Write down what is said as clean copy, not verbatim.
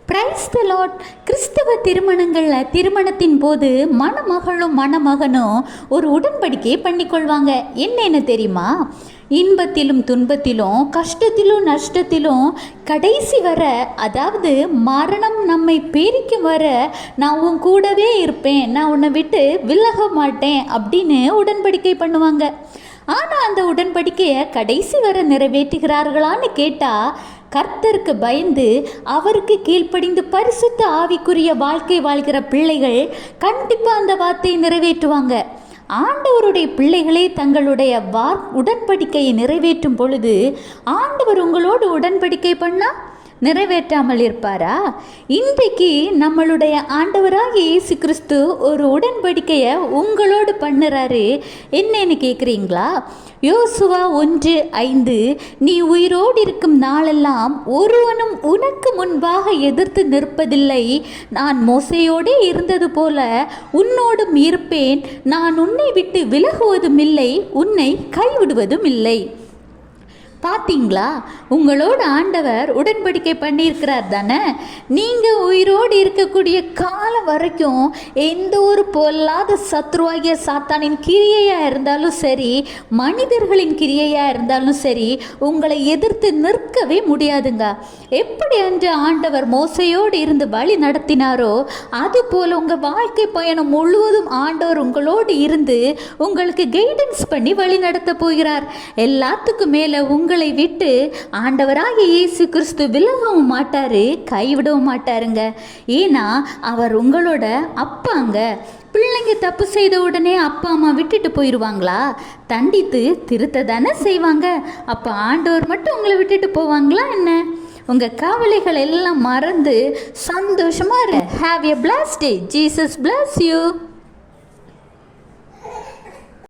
Praise the Lord. கிறிஸ்தவ திருமணத்தின் போது மணமகளும் மணமகனும் ஒரு உடன்படிக்கையை பண்ணிக்கொள்வாங்க. என்னென்னு தெரியுமா? இன்பத்திலும் துன்பத்திலும் கஷ்டத்திலும் நஷ்டத்திலும் கடைசி வர, அதாவது மரணம் நம்மை பேரிக்கும் வர நான் உன் கூடவே இருப்பேன், நான் உன்னை விட்டு விலக மாட்டேன் அப்படின்னு உடன்படிக்கை பண்ணுவாங்க. ஆனால் அந்த உடன்படிக்கையை கடைசி வர நிறைவேற்றுகிறார்களான்னு கேட்டால், கர்த்தருக்கு பயந்து அவருக்கு கீழ்ப்படிந்து பரிசுத்த ஆவிக்குரிய வாழ்க்கை வாழ்கிற பிள்ளைகள் கண்டிப்பாக அந்த வார்த்தையை நிறைவேற்றுவாங்க. ஆண்டவருடைய பிள்ளைகளே தங்களுடைய உடன்படிக்கையை நிறைவேற்றும் பொழுது ஆண்டவர் உங்களோடு உடன்படிக்கை பண்ணால் நிறைவேற்றாமல் இருப்பாரா? இன்றைக்கு நம்மளுடைய ஆண்டவராகிய இயேசு கிறிஸ்து ஒரு உடன்படிக்கையை உங்களோடு பண்ணுறாரு. என்னன்னு கேட்குறீங்களா? யோசுவா 1:5, நீ உயிரோடு இருக்கும் நாளெல்லாம் ஒருவனும் உனக்கு முன்பாக எதிர்த்து நிற்பதில்லை, நான் மோசையோடே இருந்தது போல உன்னோடும் இருப்பேன், நான் உன்னை விட்டு விலகுவதும் இல்லை, உன்னை கைவிடுவதும் இல்லை. பார்த்தீங்களா? உங்களோட ஆண்டவர் உடன்படிக்கை பண்ணியிருக்கிறார் தானே. நீங்கள் உயிரோடு இருக்கக்கூடிய காலம் வரைக்கும் எந்த ஒரு பொல்லாத சத்ருவாகிய சாத்தானின் கிரியையாக இருந்தாலும் சரி, மனிதர்களின் கிரியையாக இருந்தாலும் சரி, உங்களை எதிர்த்து நிற்கவே முடியாதுங்க. எப்படி அன்று ஆண்டவர் மோசையோடு இருந்து வழி நடத்தினாரோ அதுபோல் உங்கள் வாழ்க்கை பயணம் முழுவதும் ஆண்டவர் உங்களோடு இருந்து உங்களுக்கு கைடன்ஸ் பண்ணி வழி நடத்த போகிறார். எல்லாத்துக்கும் மேலே உங்களை விட்டு ஆண்டவராகிய இயேசு கிறிஸ்து விலகவும் மாட்டாரு, கைவிடவும் மாட்டாருங்க. ஏன்னா அவர் உங்களோட அப்பாங்க. பிள்ளைங்க தப்பு செய்த உடனே அப்பா அம்மா விட்டுட்டு போயிடுவாங்களா? தண்டித்து திருத்த தானே செய்வாங்க. அப்போ ஆண்டவர் மட்டும் உங்களை விட்டுட்டு போவாங்களா என்ன? உங்கள் கவலைகள் எல்லாம் மறந்து சந்தோஷமா இரு. Have a blessed day. Jesus bless you.